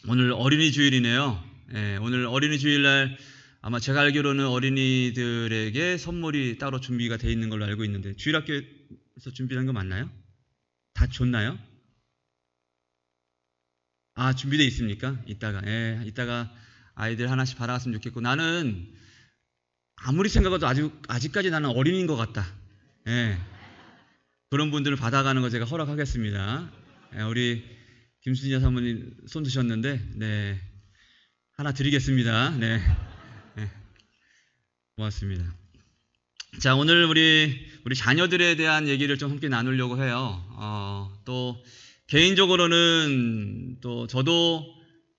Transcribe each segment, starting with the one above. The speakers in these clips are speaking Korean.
오늘 어린이 주일이네요. 예, 오늘 어린이 주일날 아마 제가 알기로는 어린이들에게 선물이 따로 준비가 되어 있는 걸로 알고 있는데 주일학교에서 준비한 거 맞나요? 다 줬나요? 아, 준비되어 있습니까? 이따가 아이들 하나씩 받아갔으면 좋겠고, 나는 아무리 생각해도 아직까지 나는 어린이인 것 같다. 예, 그런 분들을 받아가는 거 제가 허락하겠습니다. 예, 우리 김수진 사모님 손 드셨는데, 네, 하나 드리겠습니다. 네, 네, 고맙습니다. 자, 오늘 우리 자녀들에 대한 얘기를 좀 함께 나누려고 해요. 또 개인적으로는 또 저도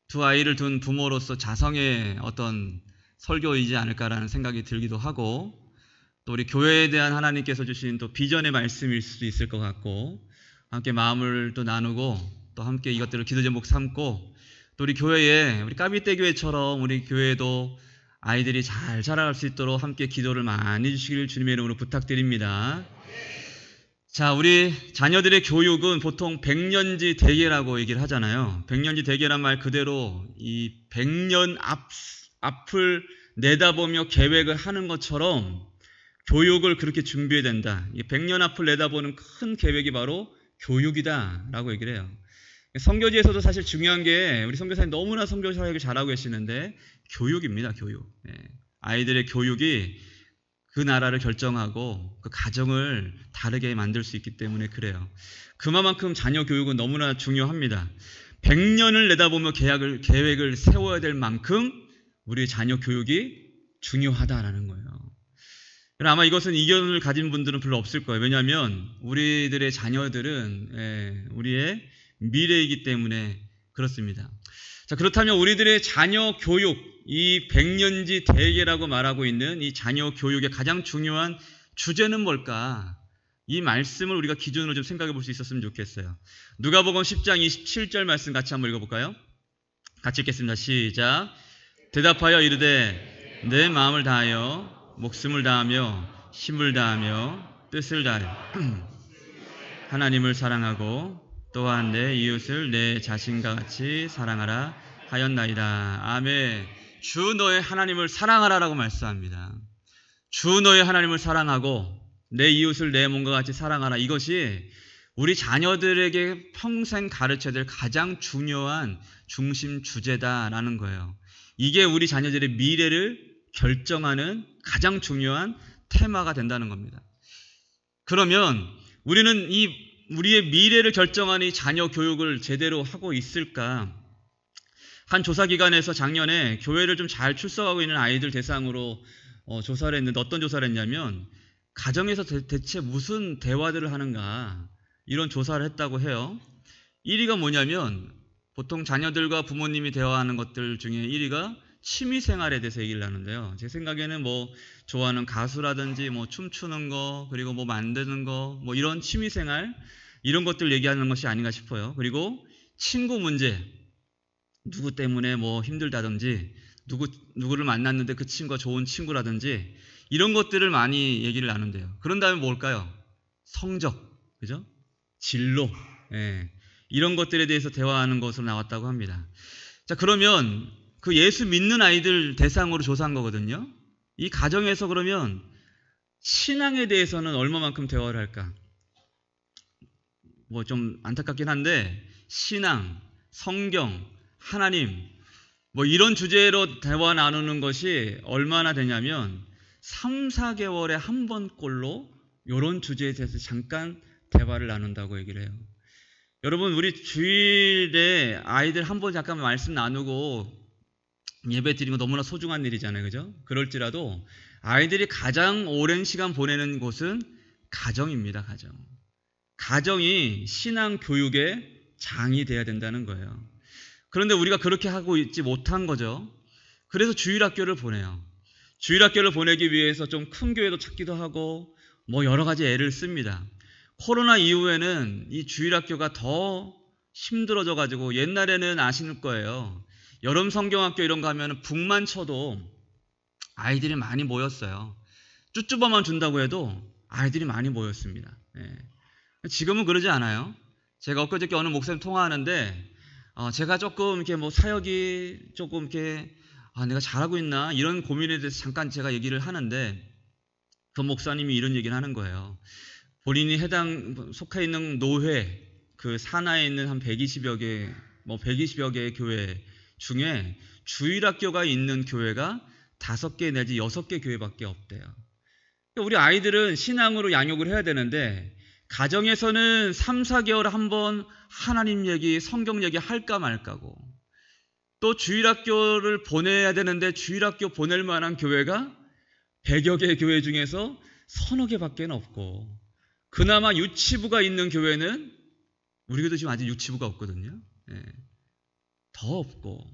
두 아이를 둔 부모로서 자성의 어떤 설교이지 않을까라는 생각이 들기도 하고, 또 우리 교회에 대한 하나님께서 주신 또 비전의 말씀일 수도 있을 것 같고, 함께 마음을 또 나누고 또 함께 이것들을 기도 제목 삼고, 또 우리 교회에 우리 까비떼 교회처럼 우리 교회도 아이들이 잘 자라갈 수 있도록 함께 기도를 많이 해주시길 주님의 이름으로 부탁드립니다. 자, 우리 자녀들의 교육은 보통 백년지 대계라고 얘기를 하잖아요. 백년지 대계란 말 그대로 이 100년 앞을 내다보며 계획을 하는 것처럼 교육을 그렇게 준비해야 된다. 이 100년 앞을 내다보는 큰 계획이 바로 교육이다라고 얘기를 해요. 선교지에서도 사실 중요한 게 우리 선교사님 너무나 선교 사역을 잘하고 계시는데 교육입니다. 교육. 아이들의 교육이 그 나라를 결정하고 그 가정을 다르게 만들 수 있기 때문에 그래요. 그만큼 자녀 교육은 너무나 중요합니다. 100년을 내다보며 계획을 세워야 될 만큼 우리 자녀 교육이 중요하다라는 거예요. 아마 이것은 이견을 가진 분들은 별로 없을 거예요. 왜냐하면 우리들의 자녀들은 우리의 미래이기 때문에 그렇습니다. 자, 그렇다면 우리들의 자녀 교육, 이 백년지 대계라고 말하고 있는 이 자녀 교육의 가장 중요한 주제는 뭘까? 이 말씀을 우리가 기준으로 좀 생각해 볼 수 있었으면 좋겠어요. 누가복음 10장 27절 말씀 같이 한번 읽어볼까요? 같이 읽겠습니다. 시작. 대답하여 이르되 내 마음을 다하여 목숨을 다하며 힘을 다하며 뜻을 다하여 하나님을 사랑하고 또한 내 이웃을 내 자신과 같이 사랑하라 하였나이다. 아멘. 주 너의 하나님을 사랑하라라고 말씀합니다. 주 너의 하나님을 사랑하고 내 이웃을 내 몸과 같이 사랑하라. 이것이 우리 자녀들에게 평생 가르쳐야 될 가장 중요한 중심 주제다라는 거예요. 이게 우리 자녀들의 미래를 결정하는 가장 중요한 테마가 된다는 겁니다. 그러면 우리는 우리의 미래를 결정하는 이 자녀 교육을 제대로 하고 있을까? 한 조사기관에서 작년에 교회를 좀 잘 출석하고 있는 아이들 대상으로 조사를 했는데 어떤 조사를 했냐면 가정에서 대체 무슨 대화들을 하는가 이런 조사를 했다고 해요. 1위가 뭐냐면 보통 자녀들과 부모님이 대화하는 것들 중에 1위가 취미생활에 대해서 얘기를 하는데요. 제 생각에는 좋아하는 가수라든지 춤추는 거 그리고 만드는 거 이런 취미생활 이런 것들 얘기하는 것이 아닌가 싶어요. 그리고 친구 문제 누구 때문에 힘들다든지 누구를 만났는데 그 친구가 좋은 친구라든지 이런 것들을 많이 얘기를 나눈대요. 그런 다음에 뭘까요? 성적, 그죠? 진로, 이런 것들에 대해서 대화하는 것으로 나왔다고 합니다. 자, 그러면 그 예수 믿는 아이들 대상으로 조사한 거거든요. 이 가정에서 그러면 신앙에 대해서는 얼마만큼 대화를 할까? 좀 안타깝긴 한데 신앙, 성경, 하나님 이런 주제로 대화 나누는 것이 얼마나 되냐면 3, 4개월에 한 번꼴로 이런 주제에 대해서 잠깐 대화를 나눈다고 얘기를 해요. 여러분 우리 주일에 아이들 한 번 잠깐 말씀 나누고 예배 드리는 거 너무나 소중한 일이잖아요. 그죠? 그럴지라도 아이들이 가장 오랜 시간 보내는 곳은 가정입니다. 가정이 신앙 교육의 장이 돼야 된다는 거예요. 그런데 우리가 그렇게 하고 있지 못한 거죠. 그래서 주일학교를 보내요. 주일학교를 보내기 위해서 좀 큰 교회도 찾기도 하고 여러 가지 애를 씁니다. 코로나 이후에는 이 주일학교가 더 힘들어져 가지고 옛날에는 아시는 거예요. 여름 성경학교 이런 거 하면 북만 쳐도 아이들이 많이 모였어요. 쭈쭈바만 준다고 해도 아이들이 많이 모였습니다. 지금은 그러지 않아요. 제가 엊그저께 어느 목사님 통화하는데 제가 조금 이렇게 뭐 사역이 조금 이렇게 내가 잘하고 있나 이런 고민에 대해서 잠깐 제가 얘기를 하는데 그 목사님이 이런 얘기를 하는 거예요. 본인이 속해 있는 노회 그 산하에 있는 한 120여 개의 교회 중에 주일학교가 있는 교회가 5개 내지 6개 교회밖에 없대요. 우리 아이들은 신앙으로 양육을 해야 되는데 가정에서는 3, 4개월에 한 번 하나님 얘기, 성경 얘기 할까 말까고, 또 주일학교를 보내야 되는데 주일학교 보낼 만한 교회가 100여 개의 교회 중에서 서너 개밖에 없고, 그나마 유치부가 있는 교회는 우리 교회도 지금 아직 유치부가 없거든요. 더 없고,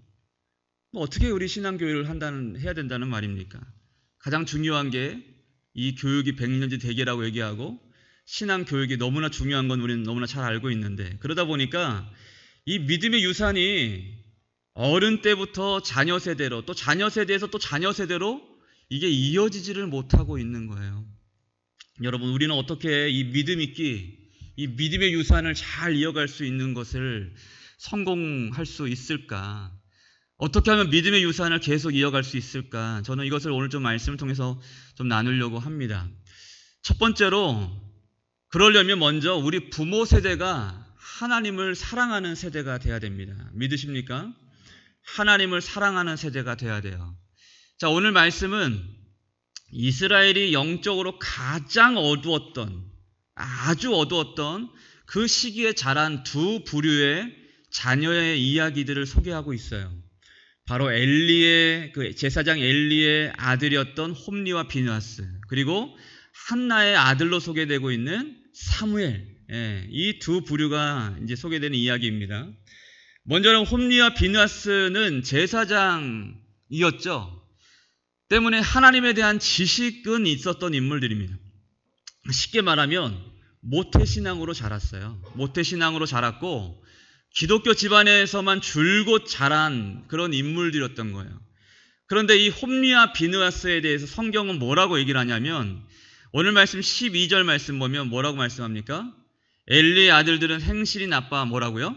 어떻게 우리 신앙교회를 해야 된다는 말입니까? 가장 중요한 게 이 교육이 100년지 대계라고 얘기하고 신앙교육이 너무나 중요한 건 우리는 너무나 잘 알고 있는데, 그러다 보니까 이 믿음의 유산이 어른 때부터 자녀 세대로, 또 자녀 세대에서 또 자녀 세대로 이게 이어지지를 못하고 있는 거예요. 여러분, 우리는 어떻게 이 믿음의 유산을 잘 이어갈 수 있는 것을 성공할 수 있을까? 어떻게 하면 믿음의 유산을 계속 이어갈 수 있을까? 저는 이것을 오늘 좀 말씀을 통해서 좀 나누려고 합니다. 첫 번째로, 그러려면 먼저 우리 부모 세대가 하나님을 사랑하는 세대가 돼야 됩니다. 믿으십니까? 하나님을 사랑하는 세대가 돼야 돼요. 자, 오늘 말씀은 이스라엘이 영적으로 가장 아주 어두웠던 그 시기에 자란 두 부류의 자녀의 이야기들을 소개하고 있어요. 바로 그 제사장 엘리의 아들이었던 홈리와 비느하스, 그리고 한나의 아들로 소개되고 있는 사무엘, 이 두 부류가 이제 소개되는 이야기입니다. 먼저는 홈리와 비느하스는 제사장이었죠. 때문에 하나님에 대한 지식은 있었던 인물들입니다. 쉽게 말하면 모태신앙으로 자랐어요. 모태신앙으로 자랐고 기독교 집안에서만 줄곧 자란 그런 인물들이었던 거예요. 그런데 이 홈리와 비느하스에 대해서 성경은 뭐라고 얘기를 하냐면, 오늘 말씀 12절 말씀 보면 뭐라고 말씀합니까? 엘리의 아들들은 행실이 나빠 뭐라고요?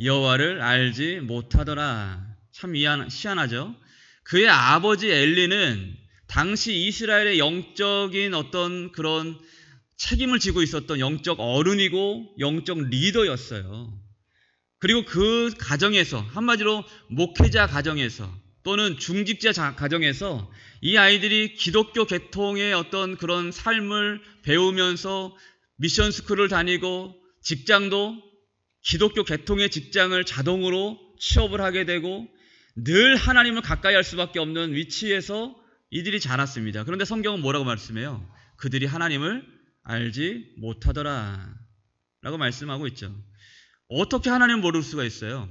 여호와를 알지 못하더라. 참 희한하죠? 그의 아버지 엘리는 당시 이스라엘의 영적인 어떤 그런 책임을 지고 있었던 영적 어른이고 영적 리더였어요. 그리고 그 가정에서, 한마디로 목회자 가정에서 또는 중직자 가정에서 이 아이들이 기독교 계통의 어떤 그런 삶을 배우면서 미션 스쿨을 다니고 직장도 기독교 계통의 직장을 자동으로 취업을 하게 되고 늘 하나님을 가까이 할 수밖에 없는 위치에서 이들이 자랐습니다. 그런데 성경은 뭐라고 말씀해요? 그들이 하나님을 알지 못하더라 라고 말씀하고 있죠. 어떻게 하나님을 모를 수가 있어요?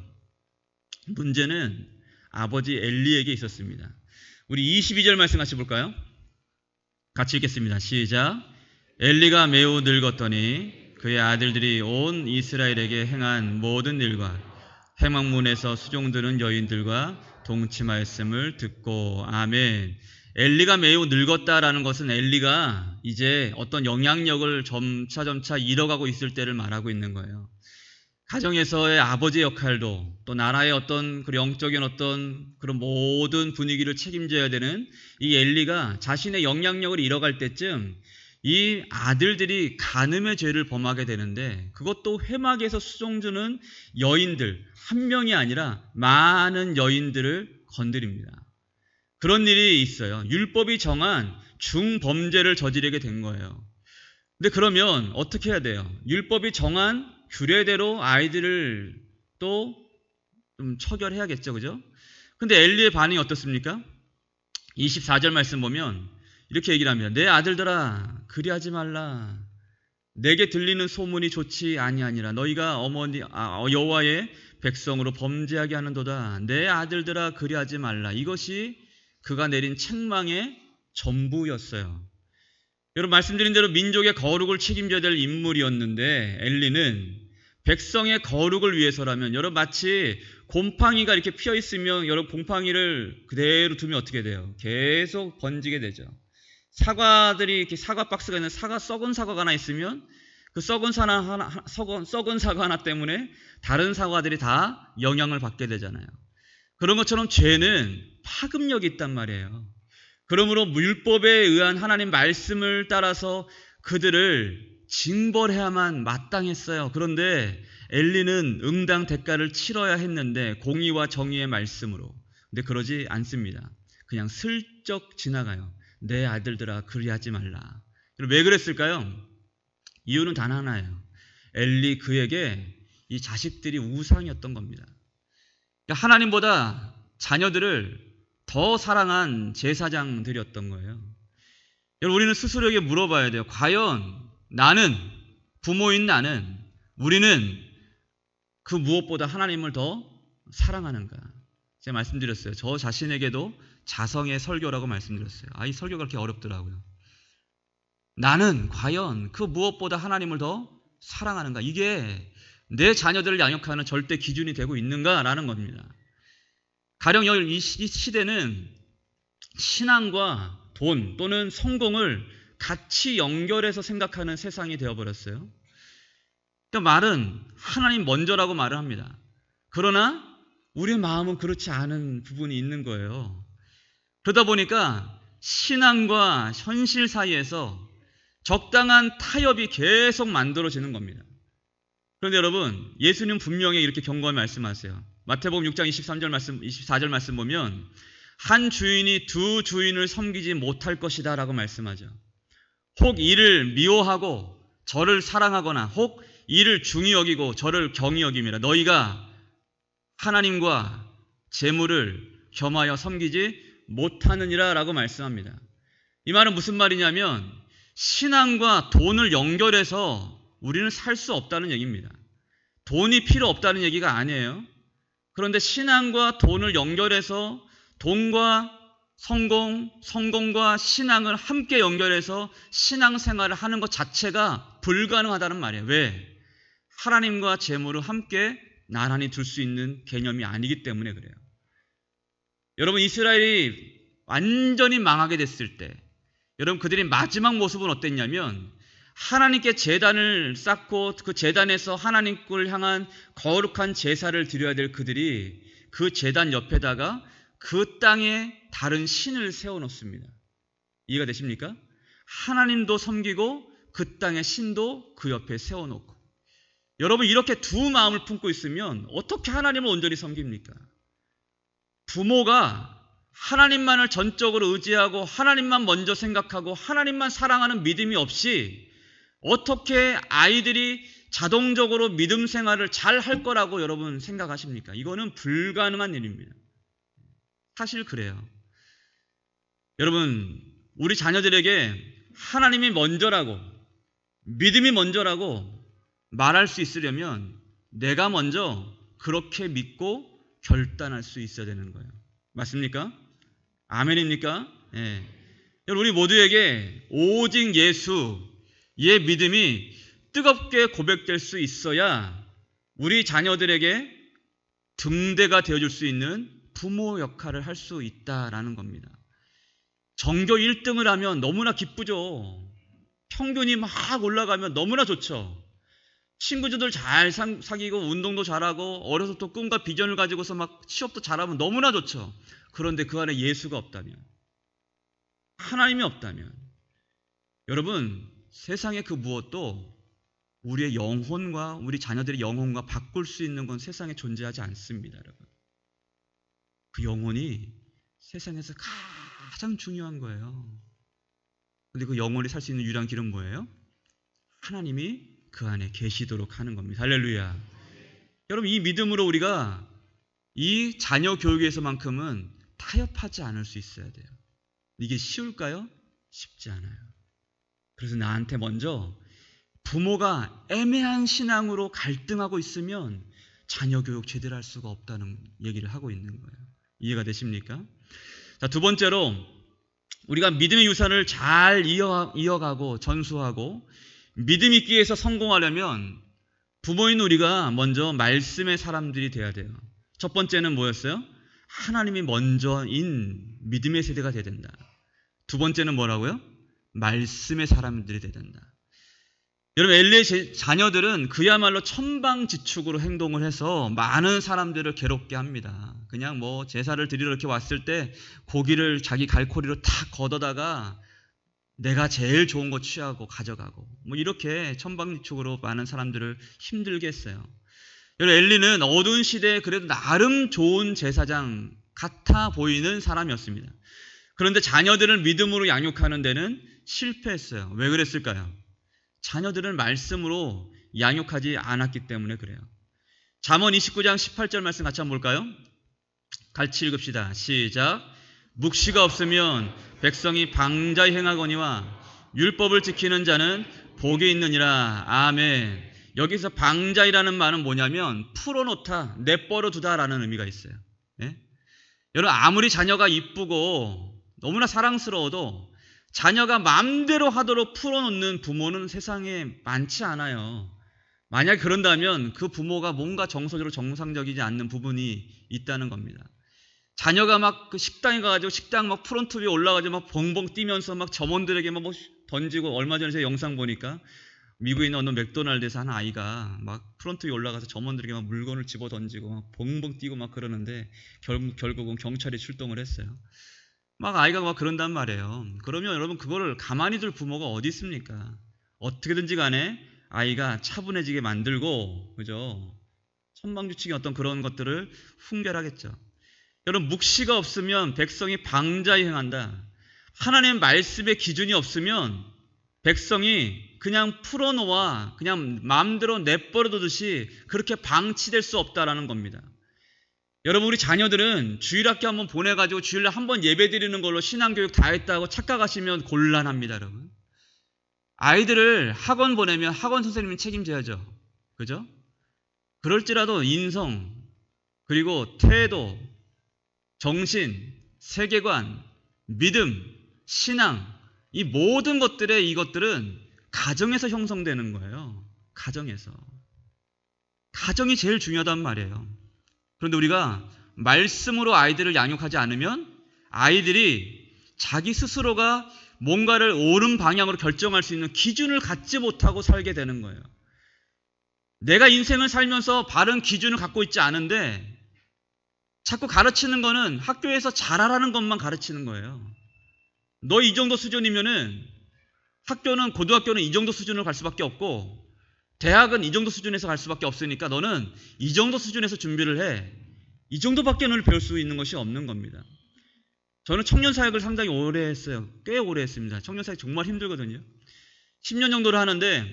문제는 아버지 엘리에게 있었습니다. 우리 22절 말씀 같이 볼까요? 같이 읽겠습니다. 시작. 엘리가 매우 늙었더니 그의 아들들이 온 이스라엘에게 행한 모든 일과 회막문에서 수종드는 여인들과 동침하였음을 듣고. 아멘. 엘리가 매우 늙었다라는 것은 엘리가 이제 어떤 영향력을 점차 잃어가고 있을 때를 말하고 있는 거예요. 가정에서의 아버지 역할도, 또 나라의 어떤 그 영적인 어떤 그런 모든 분위기를 책임져야 되는 이 엘리가 자신의 영향력을 잃어갈 때쯤 이 아들들이 간음의 죄를 범하게 되는데, 그것도 회막에서 수종주는 여인들 한 명이 아니라 많은 여인들을 건드립니다. 그런 일이 있어요. 율법이 정한 중범죄를 저지르게 된 거예요. 근데 그러면 어떻게 해야 돼요? 율법이 정한 규례대로 아이들을 또 좀 처결해야겠죠, 그죠? 근데 엘리의 반응이 어떻습니까? 24절 말씀 보면 이렇게 얘기를 합니다. 내 아들들아, 그리하지 말라. 내게 들리는 소문이 좋지 아니하니라. 너희가 여호와의 백성으로 범죄하게 하는도다. 내 아들들아, 그리하지 말라. 이것이 그가 내린 책망의 전부였어요. 여러분, 말씀드린 대로 민족의 거룩을 책임져야 될 인물이었는데, 엘리는 백성의 거룩을 위해서라면, 여러분 마치 곰팡이가 이렇게 피어 있으면 여러분 곰팡이를 그대로 두면 어떻게 돼요? 계속 번지게 되죠. 사과들이 이렇게 사과 박스가 있는 썩은 사과가 하나 있으면 그 썩은 사과 하나 때문에 다른 사과들이 다 영향을 받게 되잖아요. 그런 것처럼 죄는 파급력이 있단 말이에요. 그러므로 율법에 의한 하나님 말씀을 따라서 그들을 징벌해야만 마땅했어요. 그런데 엘리는 응당 대가를 치러야 했는데 공의와 정의의 말씀으로. 근데 그러지 않습니다. 그냥 슬쩍 지나가요. 내 아들들아 그리하지 말라. 왜 그랬을까요? 이유는 단 하나예요. 엘리 그에게 이 자식들이 우상이었던 겁니다. 그러니까 하나님보다 자녀들을 더 사랑한 제사장들이었던 거예요. 여러분 우리는 스스로에게 물어봐야 돼요. 과연 나는, 부모인 나는, 우리는 그 무엇보다 하나님을 더 사랑하는가? 제가 말씀드렸어요. 저 자신에게도 자성의 설교라고 말씀드렸어요. 이 설교가 그렇게 어렵더라고요. 나는 과연 그 무엇보다 하나님을 더 사랑하는가? 이게 내 자녀들을 양육하는 절대 기준이 되고 있는가라는 겁니다. 가령 이 시대는 신앙과 돈 또는 성공을 같이 연결해서 생각하는 세상이 되어버렸어요. 그러니까 말은 하나님 먼저라고 말을 합니다. 그러나 우리의 마음은 그렇지 않은 부분이 있는 거예요. 그러다 보니까 신앙과 현실 사이에서 적당한 타협이 계속 만들어지는 겁니다. 그런데 여러분, 예수님 분명히 이렇게 경고하며 말씀하세요. 마태복음 6장 23절 말씀, 24절 말씀 보면 한 주인이 두 주인을 섬기지 못할 것이다 라고 말씀하죠. 혹 이를 미워하고 저를 사랑하거나 혹 이를 중히 여기고 저를 경히 여김이라. 너희가 하나님과 재물을 겸하여 섬기지 못하느니라 라고 말씀합니다. 이 말은 무슨 말이냐면 신앙과 돈을 연결해서 우리는 살 수 없다는 얘기입니다. 돈이 필요 없다는 얘기가 아니에요. 그런데 신앙과 돈을 연결해서 돈과 성공과 신앙을 함께 연결해서 신앙생활을 하는 것 자체가 불가능하다는 말이에요. 왜? 하나님과 재물을 함께 나란히 둘 수 있는 개념이 아니기 때문에 그래요. 여러분 이스라엘이 완전히 망하게 됐을 때 여러분 그들의 마지막 모습은 어땠냐면 하나님께 제단을 쌓고 그 제단에서 하나님을 향한 거룩한 제사를 드려야 될 그들이 그 제단 옆에다가 그 땅에 다른 신을 세워놓습니다. 이해가 되십니까? 하나님도 섬기고 그 땅의 신도 그 옆에 세워놓고 여러분 이렇게 두 마음을 품고 있으면 어떻게 하나님을 온전히 섬깁니까? 부모가 하나님만을 전적으로 의지하고 하나님만 먼저 생각하고 하나님만 사랑하는 믿음이 없이 어떻게 아이들이 자동적으로 믿음 생활을 잘 할 거라고 여러분 생각하십니까? 이거는 불가능한 일입니다. 사실 그래요. 여러분 우리 자녀들에게 하나님이 먼저라고 믿음이 먼저라고 말할 수 있으려면 내가 먼저 그렇게 믿고 결단할 수 있어야 되는 거예요. 맞습니까? 아멘입니까? 예. 우리 모두에게 오직 예수의 믿음이 뜨겁게 고백될 수 있어야 우리 자녀들에게 등대가 되어줄 수 있는 부모 역할을 할 수 있다라는 겁니다. 전교 1등을 하면 너무나 기쁘죠. 평균이 막 올라가면 너무나 좋죠. 친구들 잘 사귀고 운동도 잘하고 어려서 또 꿈과 비전을 가지고서 막 취업도 잘하면 너무나 좋죠. 그런데 그 안에 예수가 없다면, 하나님이 없다면 여러분 세상의 그 무엇도 우리의 영혼과 우리 자녀들의 영혼과 바꿀 수 있는 건 세상에 존재하지 않습니다. 여러분 그 영혼이 세상에서 가장 중요한 거예요. 그런데 그 영혼이 살 수 있는 유일한 길은 뭐예요? 하나님이 그 안에 계시도록 하는 겁니다. 할렐루야. 여러분 이 믿음으로 우리가 이 자녀 교육에서만큼은 타협하지 않을 수 있어야 돼요. 이게 쉬울까요? 쉽지 않아요. 그래서 나한테 먼저 부모가 애매한 신앙으로 갈등하고 있으면 자녀 교육 제대로 할 수가 없다는 얘기를 하고 있는 거예요. 이해가 되십니까? 자, 두 번째로 우리가 믿음의 유산을 잘 이어가고 전수하고 믿음 있기 위해서 성공하려면 부모인 우리가 먼저 말씀의 사람들이 돼야 돼요. 첫 번째는 뭐였어요? 하나님이 먼저인 믿음의 세대가 돼야 된다. 두 번째는 뭐라고요? 말씀의 사람들이 돼야 된다. 여러분, 엘리의 자녀들은 그야말로 천방지축으로 행동을 해서 많은 사람들을 괴롭게 합니다. 그냥 뭐 제사를 드리러 이렇게 왔을 때 고기를 자기 갈고리로 탁 걷어다가 내가 제일 좋은 거 취하고 가져가고 뭐 이렇게 천방지축으로 많은 사람들을 힘들게 했어요. 여러분, 엘리는 어두운 시대에 그래도 나름 좋은 제사장 같아 보이는 사람이었습니다. 그런데 자녀들을 믿음으로 양육하는 데는 실패했어요. 왜 그랬을까요? 자녀들을 말씀으로 양육하지 않았기 때문에 그래요. 잠언 29장 18절 말씀 같이 한번 볼까요? 같이 읽읍시다. 시작. 묵시가 없으면 백성이 방자히 행하거니와 율법을 지키는 자는 복이 있느니라. 아멘. 여기서 방자이라는 말은 뭐냐면 풀어놓다, 내버려 두다라는 의미가 있어요. 예? 여러분, 아무리 자녀가 이쁘고 너무나 사랑스러워도 자녀가 마음대로 하도록 풀어놓는 부모는 세상에 많지 않아요. 만약 그런다면 그 부모가 뭔가 정서적으로 정상적이지 않는 부분이 있다는 겁니다. 자녀가 막 그 식당에 가가지고 식당 막 프론트 위에 올라가지고 막 벙벙 뛰면서 막 점원들에게 막 뭐 던지고, 얼마 전에 제가 영상 보니까 미국에 있는 어느 맥도날드에서 한 아이가 막 프론트 위에 올라가서 점원들에게 막 물건을 집어 던지고 막 벙벙 뛰고 막 그러는데 결국은 경찰이 출동을 했어요. 막 아이가 막 그런단 말이에요. 그러면 여러분, 그거를 가만히 둘 부모가 어디 있습니까? 어떻게든지 간에 아이가 차분해지게 만들고, 그죠? 천방지축의 어떤 그런 것들을 훈계하겠죠. 여러분, 묵시가 없으면 백성이 방자히 행한다. 하나님의 말씀의 기준이 없으면 백성이 그냥 풀어놓아 그냥 마음대로 내버려 두듯이 그렇게 방치될 수 없다라는 겁니다. 여러분, 우리 자녀들은 주일학교 한번 보내가지고 주일날 한번 예배 드리는 걸로 신앙교육 다 했다고 착각하시면 곤란합니다, 여러분. 아이들을 학원 보내면 학원 선생님이 책임져야죠. 그죠? 그럴지라도 인성, 그리고 태도, 정신, 세계관, 믿음, 신앙, 이 모든 것들의 이것들은 가정에서 형성되는 거예요. 가정에서. 가정이 제일 중요하단 말이에요. 그런데 우리가 말씀으로 아이들을 양육하지 않으면 아이들이 자기 스스로가 뭔가를 옳은 방향으로 결정할 수 있는 기준을 갖지 못하고 살게 되는 거예요. 내가 인생을 살면서 바른 기준을 갖고 있지 않은데 자꾸 가르치는 거는 학교에서 잘하라는 것만 가르치는 거예요. 너 이 정도 수준이면은 학교는, 고등학교는 이 정도 수준으로 갈 수밖에 없고 대학은 이 정도 수준에서 갈 수밖에 없으니까 너는 이 정도 수준에서 준비를 해. 이 정도밖에 너를 배울 수 있는 것이 없는 겁니다. 저는 청년 사역을 상당히 오래 했어요. 꽤 오래 했습니다. 청년 사역 정말 힘들거든요. 10년 정도를 하는데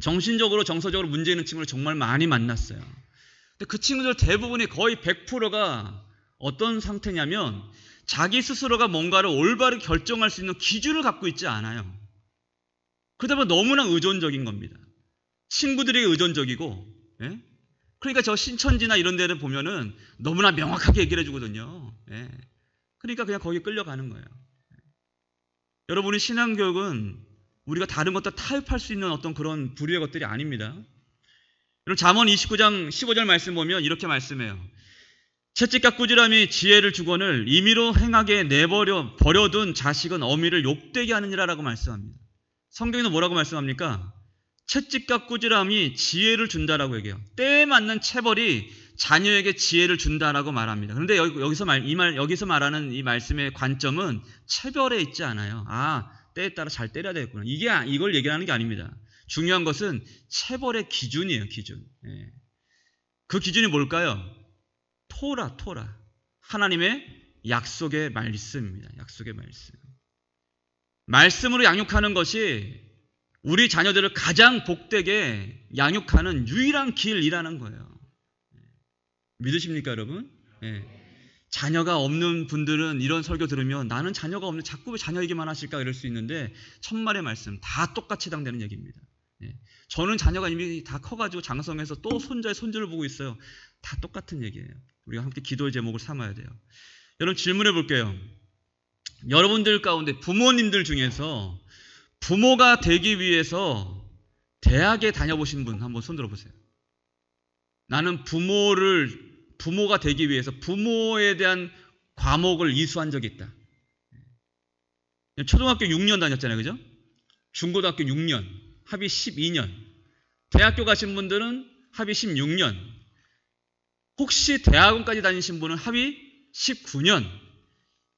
정신적으로, 정서적으로 문제 있는 친구를 정말 많이 만났어요. 근데 그 친구들 대부분이 거의 100%가 어떤 상태냐면 자기 스스로가 뭔가를 올바르게 결정할 수 있는 기준을 갖고 있지 않아요. 그러다 보면 너무나 의존적인 겁니다. 친구들에게 의존적이고, 예? 그러니까 저 신천지나 이런 데를 보면은 너무나 명확하게 얘기를 해주거든요. 예? 그러니까 그냥 거기에 끌려가는 거예요. 여러분이 신앙교육은 우리가 다른 것들 타협할 수 있는 어떤 그런 부류의 것들이 아닙니다. 여러분, 잠언 29장 15절 말씀 보면 이렇게 말씀해요. 채찍과 꾸지람이 지혜를 주거늘 임의로 행하게 버려둔 자식은 어미를 욕되게 하느니라라고 말씀합니다. 성경에는 뭐라고 말씀합니까? 채찍과 꾸지람이 지혜를 준다라고 얘기해요. 때에 맞는 체벌이 자녀에게 지혜를 준다라고 말합니다. 그런데 여기서 말하는 이 말씀의 관점은 체벌에 있지 않아요. 아, 때에 따라 잘 때려야 되겠구나. 이걸 얘기하는 게 아닙니다. 중요한 것은 체벌의 기준이에요, 기준. 예. 그 기준이 뭘까요? 토라. 하나님의 약속의 말씀입니다. 약속의 말씀. 말씀으로 양육하는 것이 우리 자녀들을 가장 복되게 양육하는 유일한 길이라는 거예요. 믿으십니까, 여러분? 예. 자녀가 없는 분들은 이런 설교 들으면 나는 자녀가 없는데 자꾸 왜 자녀 얘기만 하실까 이럴 수 있는데 천만의 말씀 다 똑같이 해당되는 얘기입니다. 예. 저는 자녀가 이미 다 커가지고 장성해서 또 손주를 보고 있어요. 다 똑같은 얘기예요. 우리가 함께 기도의 제목을 삼아야 돼요. 여러분, 질문해 볼게요. 여러분들 가운데 부모님들 중에서 부모가 되기 위해서 대학에 다녀보신 분 한번 손 들어보세요. 나는 부모가 되기 위해서 부모에 대한 과목을 이수한 적이 있다. 초등학교 6년 다녔잖아요. 그죠? 중고등학교 6년. 합의 12년, 대학교 가신 분들은 합의 16년, 혹시 대학원까지 다니신 분은 합의 19년,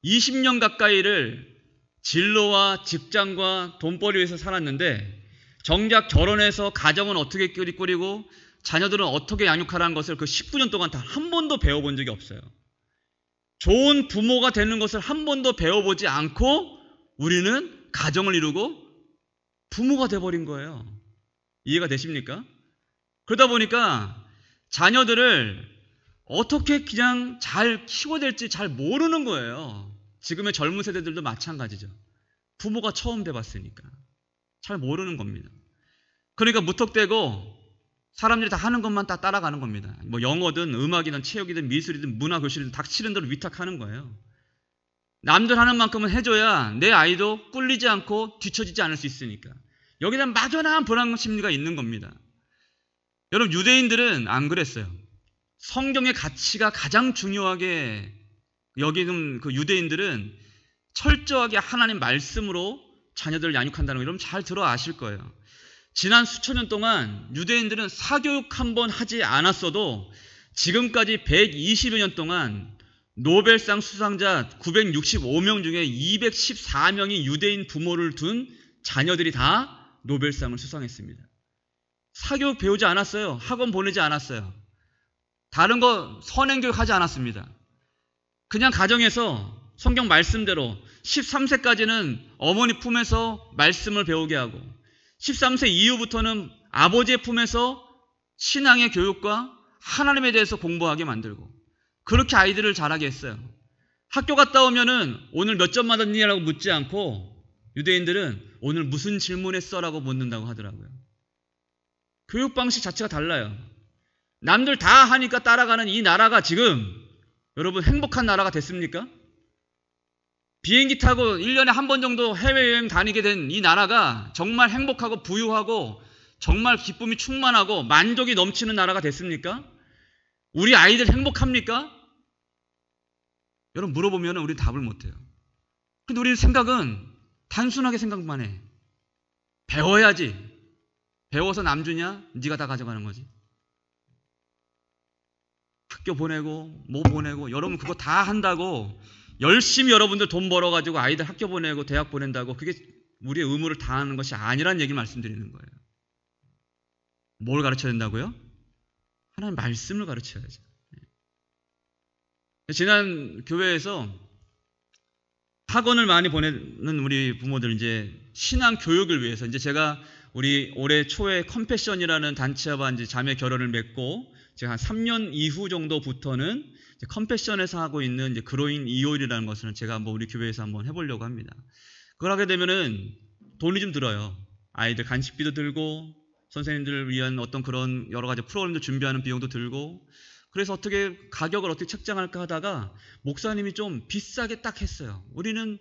20년 가까이를 진로와 직장과 돈벌이 위해서 살았는데 정작 결혼해서 가정은 어떻게 꾸리고 자녀들은 어떻게 양육하라는 것을 그 19년 동안 다 한 번도 배워본 적이 없어요. 좋은 부모가 되는 것을 한 번도 배워보지 않고 우리는 가정을 이루고 부모가 돼버린 거예요. 이해가 되십니까? 그러다 보니까 자녀들을 어떻게 그냥 잘 키워야 될지 잘 모르는 거예요. 지금의 젊은 세대들도 마찬가지죠. 부모가 처음 돼봤으니까 잘 모르는 겁니다. 그러니까 무턱대고 사람들이 다 하는 것만 다 따라가는 겁니다. 뭐 영어든 음악이든 체육이든 미술이든 문화교실이든 닥치는 대로 위탁하는 거예요. 남들 하는 만큼은 해줘야 내 아이도 꿀리지 않고 뒤처지지 않을 수 있으니까. 여기다 막연한 불안 심리가 있는 겁니다. 여러분, 유대인들은 안 그랬어요. 성경의 가치가 가장 중요하게 여기는 그 유대인들은 철저하게 하나님 말씀으로 자녀들을 양육한다는 거 여러분 잘 들어 아실 거예요. 지난 수천 년 동안 유대인들은 사교육 한 번 하지 않았어도 지금까지 120여 년 동안 노벨상 수상자 965명 중에 214명이 유대인 부모를 둔 자녀들이 다 노벨상을 수상했습니다. 사교육 배우지 않았어요. 학원 보내지 않았어요. 다른 거 선행교육 하지 않았습니다. 그냥 가정에서 성경 말씀대로 13세까지는 어머니 품에서 말씀을 배우게 하고 13세 이후부터는 아버지의 품에서 신앙의 교육과 하나님에 대해서 공부하게 만들고 그렇게 아이들을 자라게 했어요. 학교 갔다 오면은 오늘 몇 점 맞았니라고 묻지 않고 유대인들은 오늘 무슨 질문했어라고 묻는다고 하더라고요. 교육 방식 자체가 달라요. 남들 다 하니까 따라가는 이 나라가 지금 여러분 행복한 나라가 됐습니까? 비행기 타고 1년에 한 번 정도 해외여행 다니게 된 이 나라가 정말 행복하고 부유하고 정말 기쁨이 충만하고 만족이 넘치는 나라가 됐습니까? 우리 아이들 행복합니까? 여러분 물어보면 우리 답을 못해요. 근데 우리 생각은 단순하게 생각만 해. 배워야지. 배워서 남 주냐? 네가 다 가져가는 거지. 학교 보내고 뭐 보내고 여러분 그거 다 한다고 열심히 여러분들 돈 벌어가지고 아이들 학교 보내고 대학 보낸다고 그게 우리의 의무를 다하는 것이 아니라는 얘기를 말씀드리는 거예요. 뭘 가르쳐야 된다고요? 하나님 말씀을 가르쳐야죠. 지난 교회에서 학원을 많이 보내는 우리 부모들 이제 신앙 교육을 위해서 이제 제가 우리 올해 초에 컴패션이라는 단체와 이제 자매 결혼을 맺고 제가 한 3년 이후 정도부터는 컴패션에서 하고 있는 이제 그로잉 이오일이라는 것을 제가 한번 우리 교회에서 한번 해보려고 합니다. 그걸 하게 되면은 돈이 좀 들어요. 아이들 간식비도 들고 선생님들을 위한 어떤 그런 여러 가지 프로그램도 준비하는 비용도 들고 그래서 어떻게 가격을 어떻게 책정할까 하다가 목사님이 좀 비싸게 딱 했어요. 우리는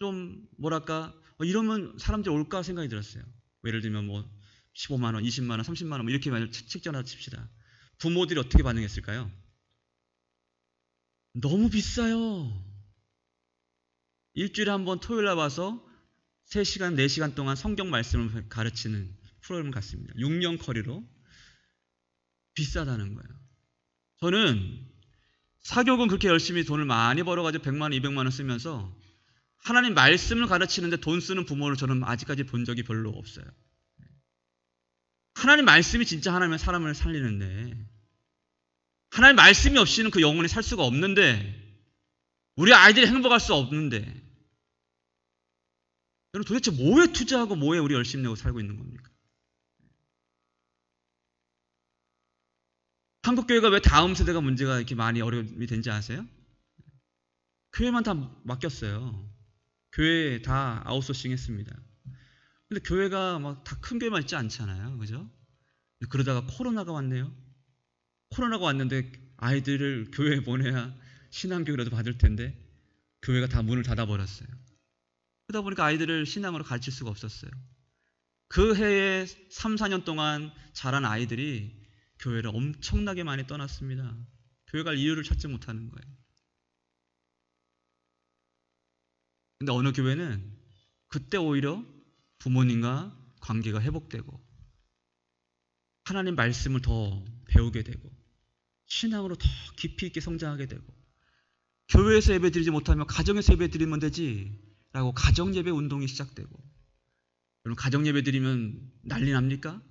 좀 뭐랄까 이러면 사람들이 올까 생각이 들었어요. 예를 들면 뭐 15만 원, 20만 원, 30만 원 이렇게 책정하다 칩시다. 부모들이 어떻게 반응했을까요? 너무 비싸요. 일주일에 한 번 토요일 날 와서 3시간, 4시간 동안 성경 말씀을 가르치는 프로그램을 갖습니다. 6년 커리로. 비싸다는 거예요. 저는 사교육은 그렇게 열심히 돈을 많이 벌어가지고 100만 원, 200만 원 쓰면서 하나님 말씀을 가르치는데 돈 쓰는 부모를 저는 아직까지 본 적이 별로 없어요. 하나님 말씀이 진짜 하나님의 사람을 살리는데 하나님 말씀이 없이는 그 영혼이 살 수가 없는데 우리 아이들이 행복할 수 없는데 여러분 도대체 뭐에 투자하고 뭐에 우리 열심히 내고 살고 있는 겁니까? 한국교회가 왜 다음 세대가 문제가 이렇게 많이 어려움이 된지 아세요? 교회만 다 맡겼어요. 교회 다 아웃소싱 했습니다. 근데 교회가 막 다 큰 교회만 있지 않잖아요. 그죠? 그러다가 코로나가 왔네요. 코로나가 왔는데 아이들을 교회에 보내야 신앙교육이라도 받을 텐데 교회가 다 문을 닫아버렸어요. 그러다 보니까 아이들을 신앙으로 가르칠 수가 없었어요. 그 해에 3, 4년 동안 자란 아이들이 교회를 엄청나게 많이 떠났습니다. 교회 갈 이유를 찾지 못하는 거예요. 근데 어느 교회는 그때 오히려 부모님과 관계가 회복되고 하나님 말씀을 더 배우게 되고 신앙으로 더 깊이 있게 성장하게 되고 교회에서 예배드리지 못하면 가정에서 예배드리면 되지 라고 가정예배 운동이 시작되고 여러분 가정예배 드리면 난리 납니까?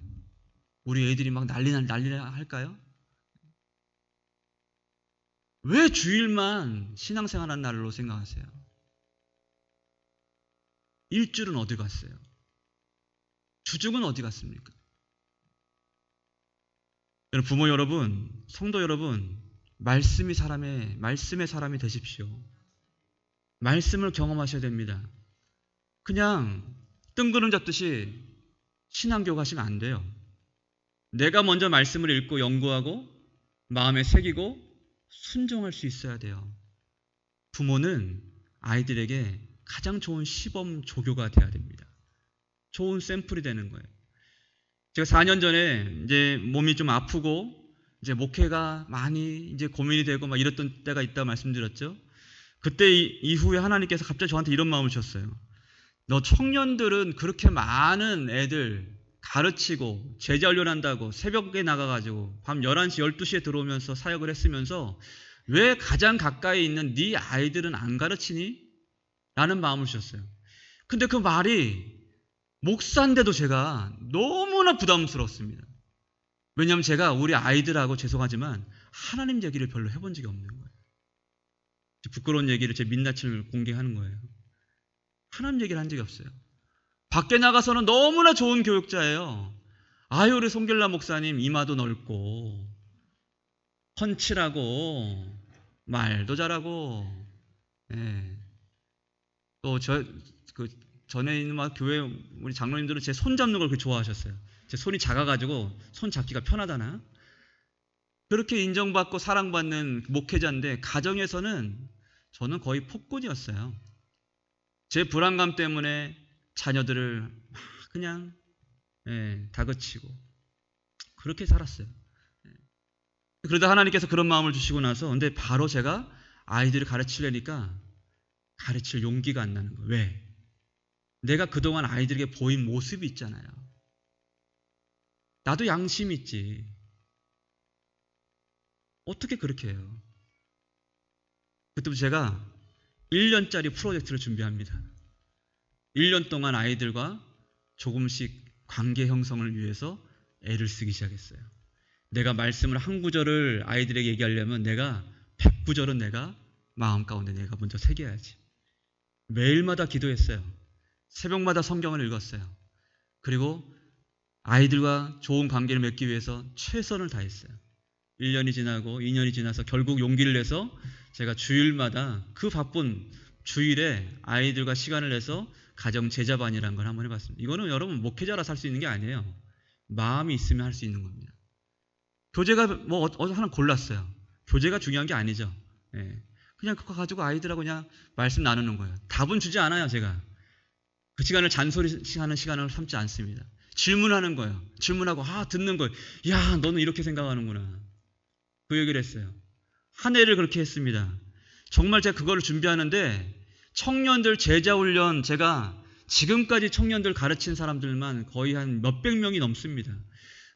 우리 애들이 막 난리 할까요? 왜 주일만 신앙생활하는 날로 생각하세요? 일주일은 어디 갔어요? 주중은 어디 갔습니까? 부모 여러분, 성도 여러분, 말씀의 사람이 되십시오. 말씀을 경험하셔야 됩니다. 그냥 뜬구름 잡듯이 신앙교 가시면 안 돼요. 내가 먼저 말씀을 읽고 연구하고 마음에 새기고 순종할 수 있어야 돼요. 부모는 아이들에게 가장 좋은 시범 조교가 돼야 됩니다. 좋은 샘플이 되는 거예요. 제가 4년 전에 이제 몸이 좀 아프고 이제 목회가 많이 이제 고민이 되고 막 이랬던 때가 있다 말씀드렸죠. 그때 이후에 하나님께서 갑자기 저한테 이런 마음을 주셨어요. 너 청년들은 그렇게 많은 애들 가르치고 제자 훈련한다고 새벽에 나가가지고 밤 11시, 12시에 들어오면서 사역을 했으면서 왜 가장 가까이 있는 네 아이들은 안 가르치니? 라는 마음을 주셨어요. 근데 그 말이 목사인데도 제가 너무나 부담스러웠습니다. 왜냐하면 제가 우리 아이들하고 죄송하지만 하나님 얘기를 별로 해본 적이 없는 거예요. 부끄러운 얘기를 제 민낯을 공개하는 거예요. 하나님 얘기를 한 적이 없어요. 밖에 나가서는 너무나 좋은 교육자예요. 아유 우리 송길라 목사님 이마도 넓고 펀치라고 말도 잘하고 예. 또 전에 있는 막 교회 우리 장로님들은 제 손 잡는 걸 그렇게 좋아하셨어요. 제 손이 작아가지고 손 잡기가 편하다나. 그렇게 인정받고 사랑받는 목회자인데 가정에서는 저는 거의 폭군이었어요. 제 불안감 때문에 자녀들을 막 그냥 다그치고 그렇게 살았어요. 그러다 하나님께서 그런 마음을 주시고 나서 근데 바로 제가 아이들을 가르치려니까 가르칠 용기가 안 나는 거예요. 왜? 내가 그동안 아이들에게 보인 모습이 있잖아요. 나도 양심이 있지. 어떻게 그렇게 해요? 그때부터 제가 1년짜리 프로젝트를 준비합니다. 1년 동안 아이들과 조금씩 관계 형성을 위해서 애를 쓰기 시작했어요. 내가 말씀을 한 구절을 아이들에게 얘기하려면 내가 100구절은 내가 마음 가운데 내가 먼저 새겨야지. 매일마다 기도했어요. 새벽마다 성경을 읽었어요. 그리고 아이들과 좋은 관계를 맺기 위해서 최선을 다했어요. 1년이 지나고 2년이 지나서 결국 용기를 내서 제가 주일마다 그 바쁜 주일에 아이들과 시간을 내서 가정 제자반이라는 걸 한번 해봤습니다. 이거는 여러분 목회자라서 할 수 있는 게 아니에요. 마음이 있으면 할 수 있는 겁니다. 교재가 뭐 하나 골랐어요. 교재가 중요한 게 아니죠. 그냥 그거 가지고 아이들하고 그냥 말씀 나누는 거예요. 답은 주지 않아요. 제가 그 시간을 잔소리하는 시간을 삼지 않습니다. 질문하는 거예요. 질문하고 듣는 거예요. 야 너는 이렇게 생각하는구나. 그 얘기를 했어요. 한 해를 그렇게 했습니다. 정말 제가 그거를 준비하는데 청년들 제자훈련 제가 지금까지 청년들 가르친 사람들만 거의 한 몇백 명이 넘습니다.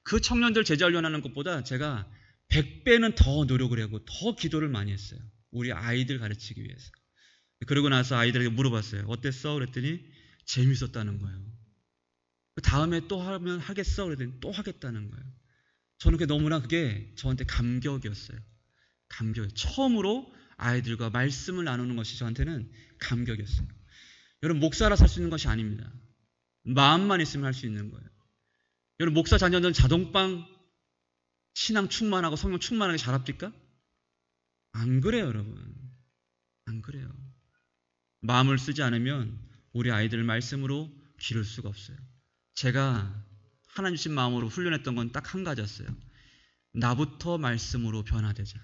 그 청년들 제자훈련하는 것보다 제가 100배는 더 노력을 하고 더 기도를 많이 했어요. 우리 아이들 가르치기 위해서. 그러고 나서 아이들에게 물어봤어요. 어땠어? 그랬더니 재밌었다는 거예요. 그 다음에 또 하면 하겠어? 그랬더니 또 하겠다는 거예요. 저는 너무나 그게 저한테 감격이었어요. 감격이에요. 처음으로 아이들과 말씀을 나누는 것이 저한테는 감격이었어요. 여러분 목사라서 할 수 있는 것이 아닙니다. 마음만 있으면 할 수 있는 거예요. 여러분 목사 자녀들은 자동빵 신앙 충만하고 성령 충만하게 자랍니까? 안 그래요 여러분. 안 그래요. 마음을 쓰지 않으면 우리 아이들 말씀으로 기를 수가 없어요. 제가 하나님 주신 마음으로 훈련했던 건 딱 한 가지였어요. 나부터 말씀으로 변화되자.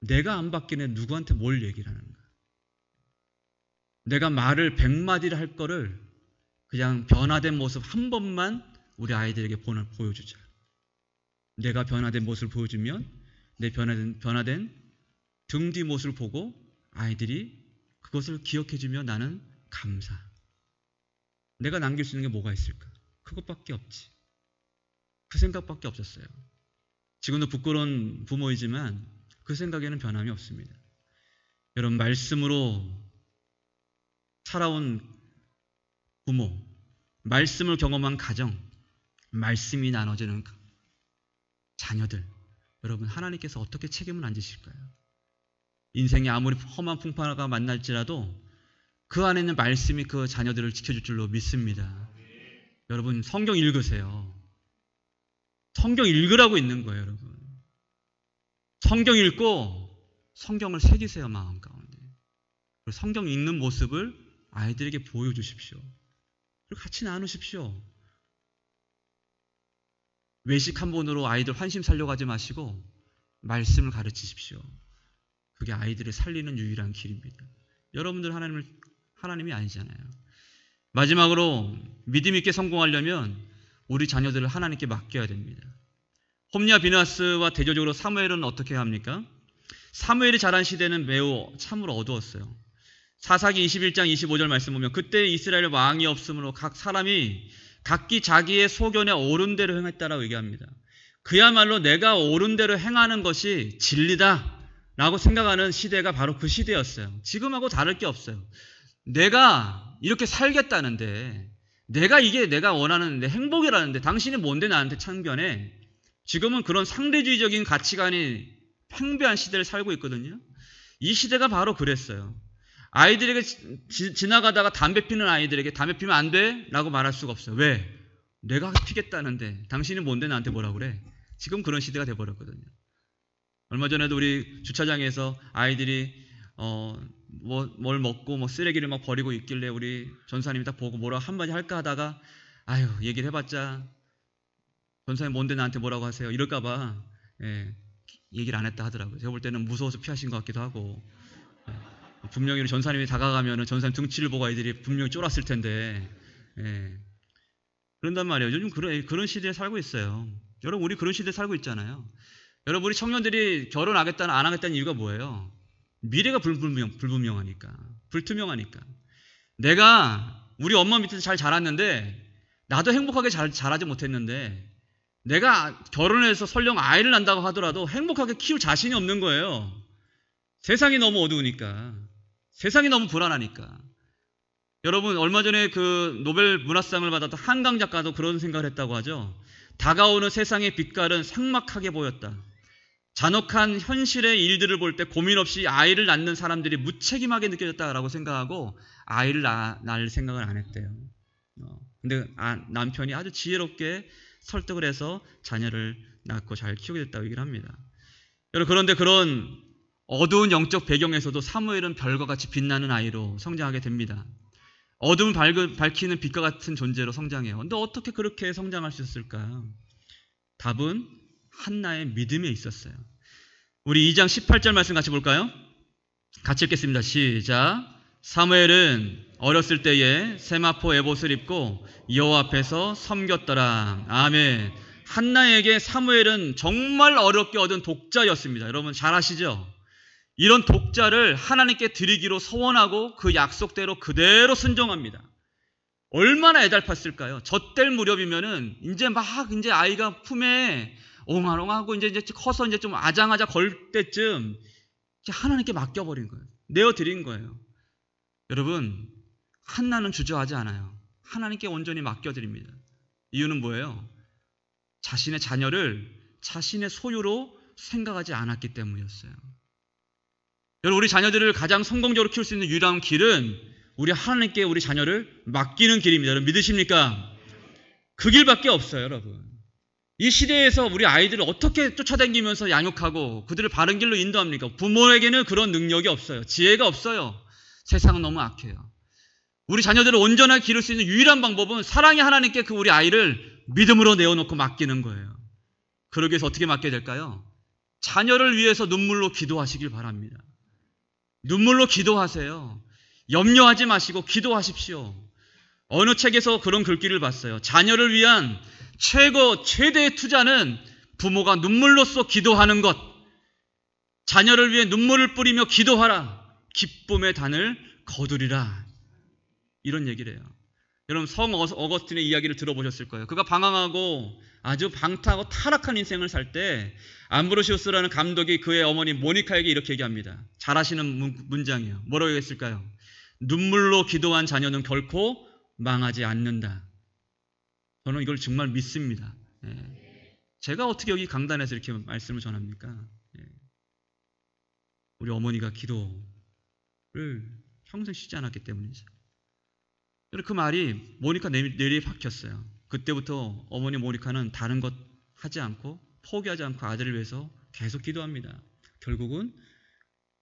내가 안 바뀌네 누구한테 뭘 얘기를 하는가. 내가 말을 100마디를 할 거를 그냥 변화된 모습 한 번만 우리 아이들에게 보여주자. 내가 변화된 모습을 보여주면 내 변화된 등 뒤 모습을 보고 아이들이 그것을 기억해주며 나는 감사. 내가 남길 수 있는 게 뭐가 있을까? 그것밖에 없지. 그 생각밖에 없었어요. 지금도 부끄러운 부모이지만 그 생각에는 변함이 없습니다. 여러분, 말씀으로 살아온 부모, 말씀을 경험한 가정, 말씀이 나눠지는 자녀들, 여러분, 하나님께서 어떻게 책임을 안 지실까요? 인생에 아무리 험한 풍파가 만날지라도 그 안에 있는 말씀이 그 자녀들을 지켜줄 줄로 믿습니다. 여러분, 성경 읽으세요. 성경 읽으라고 있는 거예요, 여러분. 성경 읽고 성경을 새기세요, 마음 가운데. 그리고 성경 읽는 모습을 아이들에게 보여주십시오. 그리고 같이 나누십시오. 외식 한 번으로 아이들 환심 살려가지 마시고 말씀을 가르치십시오. 그게 아이들을 살리는 유일한 길입니다. 여러분들 하나님이 아니잖아요. 마지막으로 믿음 있게 성공하려면 우리 자녀들을 하나님께 맡겨야 됩니다. 홈리와 비느하스와 대조적으로 사무엘은 어떻게 합니까? 사무엘이 자란 시대는 매우 참으로 어두웠어요. 사사기 21장 25절 말씀 보면 그때 이스라엘 왕이 없으므로 각 사람이 각기 자기의 소견에 옳은 대로 행했다라고 얘기합니다. 그야말로 내가 옳은 대로 행하는 것이 진리다 라고 생각하는 시대가 바로 그 시대였어요. 지금하고 다를 게 없어요. 내가 이렇게 살겠다는데, 내가 이게 내가 원하는 내 행복이라는데 당신이 뭔데 나한테 참견해? 지금은 그런 상대주의적인 가치관이 팽배한 시대를 살고 있거든요. 이 시대가 바로 그랬어요. 아이들에게 지나가다가 담배 피는 아이들에게 담배 피면 안 돼? 라고 말할 수가 없어요. 왜? 내가 피겠다는데 당신이 뭔데 나한테 뭐라 그래? 지금 그런 시대가 돼버렸거든요. 얼마 전에도 우리 주차장에서 아이들이 뭘 먹고 뭐 쓰레기를 막 버리고 있길래 우리 전사님이 딱 보고 뭐라 한마디 할까 하다가 아유 얘기를 해봤자 전사님 뭔데 나한테 뭐라고 하세요? 이럴까봐 얘기를 안 했다 하더라고요. 제가 볼 때는 무서워서 피하신 것 같기도 하고 분명히 우리 전사님이 다가가면 전사님 등치를 보고 아이들이 분명히 쫄았을 텐데 그런단 말이에요. 요즘 그런 시대에 살고 있어요. 여러분 우리 그런 시대에 살고 있잖아요. 여러분 우리 청년들이 결혼하겠다는 안 하겠다는 이유가 뭐예요? 미래가 불분명하니까, 불투명하니까. 내가 우리 엄마 밑에서 잘 자랐는데 나도 행복하게 자라지 못했는데 내가 결혼을 해서 설령 아이를 낳는다고 하더라도 행복하게 키울 자신이 없는 거예요. 세상이 너무 어두우니까, 세상이 너무 불안하니까. 여러분 얼마 전에 그 노벨 문학상을 받았던 한강 작가도 그런 생각을 했다고 하죠. 다가오는 세상의 빛깔은 삭막하게 보였다. 잔혹한 현실의 일들을 볼 때 고민 없이 아이를 낳는 사람들이 무책임하게 느껴졌다라고 생각하고 아이를 낳을 생각을 안 했대요. 근데 남편이 아주 지혜롭게 설득을 해서 자녀를 낳고 잘 키우게 됐다고 얘기를 합니다. 여러분 그런데 그런 어두운 영적 배경에서도 사무엘은 별과 같이 빛나는 아이로 성장하게 됩니다. 어둠을 밝히는 빛과 같은 존재로 성장해요. 근데 어떻게 그렇게 성장할 수 있었을까? 답은 한나의 믿음에 있었어요. 우리 2장 18절 말씀 같이 볼까요? 같이 읽겠습니다. 시작. 사무엘은 어렸을 때에 세마포 에봇을 입고 여호와 앞에서 섬겼더라. 아멘. 한나에게 사무엘은 정말 어렵게 얻은 독자였습니다. 여러분 잘 아시죠? 이런 독자를 하나님께 드리기로 서원하고 그 약속대로 그대로 순종합니다. 얼마나 애달팠을까요? 젖될 무렵이면은 이제 아이가 품에 옹알옹하고 이제 커서 이제 좀 아장아장 걸 때쯤 하나님께 맡겨버린 거예요. 내어드린 거예요. 여러분, 한나는 주저하지 않아요. 하나님께 온전히 맡겨드립니다. 이유는 뭐예요? 자신의 자녀를 자신의 소유로 생각하지 않았기 때문이었어요. 여러분, 우리 자녀들을 가장 성공적으로 키울 수 있는 유일한 길은 우리 하나님께 우리 자녀를 맡기는 길입니다. 여러분 믿으십니까? 그 길밖에 없어요, 여러분. 이 시대에서 우리 아이들을 어떻게 쫓아다니면서 양육하고 그들을 바른 길로 인도합니까? 부모에게는 그런 능력이 없어요. 지혜가 없어요. 세상은 너무 악해요. 우리 자녀들을 온전하게 기를 수 있는 유일한 방법은 사랑의 하나님께 그 우리 아이를 믿음으로 내어놓고 맡기는 거예요. 그러기 위해서 어떻게 맡겨야 될까요? 자녀를 위해서 눈물로 기도하시길 바랍니다. 눈물로 기도하세요. 염려하지 마시고 기도하십시오. 어느 책에서 그런 글귀를 봤어요. 자녀를 위한 최대의 투자는 부모가 눈물로써 기도하는 것. 자녀를 위해 눈물을 뿌리며 기도하라. 기쁨의 단을 거두리라. 이런 얘기를 해요. 여러분 성 어거스틴의 이야기를 들어보셨을 거예요. 그가 방황하고 아주 방탕하고 타락한 인생을 살 때 암브로시우스라는 감독이 그의 어머니 모니카에게 이렇게 얘기합니다. 잘 아시는 문장이에요. 뭐라고 얘기했을까요? 눈물로 기도한 자녀는 결코 망하지 않는다. 저는 이걸 정말 믿습니다. 제가 어떻게 여기 강단에서 이렇게 말씀을 전합니까? 우리 어머니가 기도를 평생 쉬지 않았기 때문이죠. 그 말이 모니카 뇌리에 박혔어요. 그때부터 어머니 모니카는 다른 것 하지 않고 포기하지 않고 아들을 위해서 계속 기도합니다. 결국은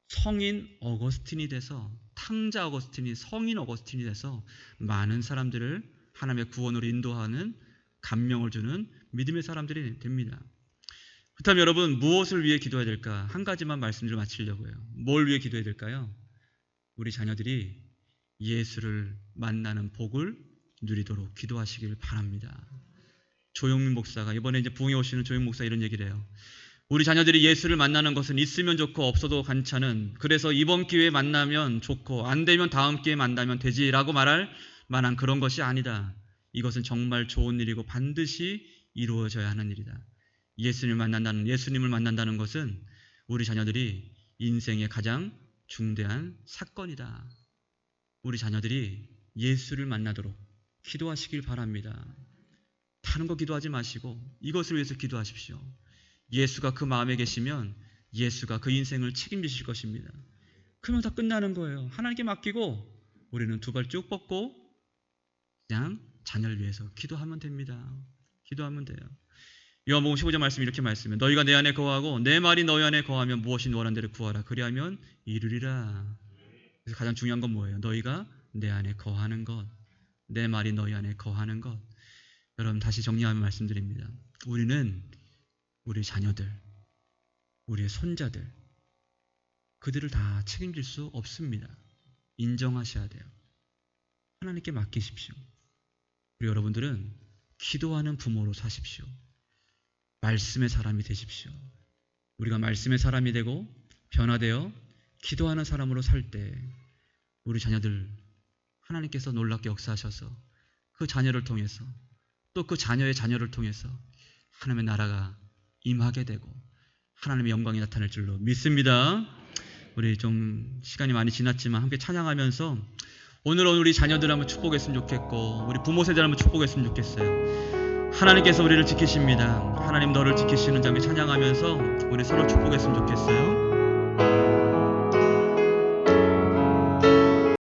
성인 어거스틴이 돼서 탕자 어거스틴이 성인 어거스틴이 돼서 많은 사람들을 하나님의 구원으로 인도하는 감명을 주는 믿음의 사람들이 됩니다. 그렇다면 여러분 무엇을 위해 기도해야 될까? 한 가지만 말씀드리고 마치려고 해요. 뭘 위해 기도해야 될까요? 우리 자녀들이 예수를 만나는 복을 누리도록 기도하시길 바랍니다. 조용민 목사가 이번에 이제 부흥에 오시는 조용민 목사 이런 얘기를 해요. 우리 자녀들이 예수를 만나는 것은 있으면 좋고 없어도 괜찮은, 그래서 이번 기회에 만나면 좋고 안 되면 다음 기회에 만나면 되지라고 말할 만한 그런 것이 아니다. 이것은 정말 좋은 일이고 반드시 이루어져야 하는 일이다. 예수님을 만난다는 것은 우리 자녀들이 인생의 가장 중대한 사건이다. 우리 자녀들이 예수를 만나도록 기도하시길 바랍니다. 다른 거 기도하지 마시고 이것을 위해서 기도하십시오. 예수가 그 마음에 계시면 예수가 그 인생을 책임지실 것입니다. 그러면 다 끝나는 거예요. 하나님께 맡기고 우리는 두 발 쭉 뻗고 그냥 자녀를 위해서 기도하면 됩니다. 기도하면 돼요. 요한복음 15장 말씀 이렇게 말씀해요. 너희가 내 안에 거하고 내 말이 너희 안에 거하면 무엇이 원하는 대로 구하라. 그리하면 이루리라. 그래서 가장 중요한 건 뭐예요? 너희가 내 안에 거하는 것. 내 말이 너희 안에 거하는 것. 여러분 다시 정리하면 말씀드립니다. 우리는 우리 자녀들, 우리의 손자들, 그들을 다 책임질 수 없습니다. 인정하셔야 돼요. 하나님께 맡기십시오. 우리 여러분들은 기도하는 부모로 사십시오. 말씀의 사람이 되십시오. 우리가 말씀의 사람이 되고 변화되어 기도하는 사람으로 살 때 우리 자녀들 하나님께서 놀랍게 역사하셔서 그 자녀를 통해서 또 그 자녀의 자녀를 통해서 하나님의 나라가 임하게 되고 하나님의 영광이 나타날 줄로 믿습니다. 우리 좀 시간이 많이 지났지만 함께 찬양하면서 오늘은 우리 자녀들 한번 축복했으면 좋겠고 우리 부모 세대를 한번 축복했으면 좋겠어요. 하나님께서 우리를 지키십니다. 하나님 너를 지키시는 자매 찬양하면서 우리 서로 축복했으면 좋겠어요.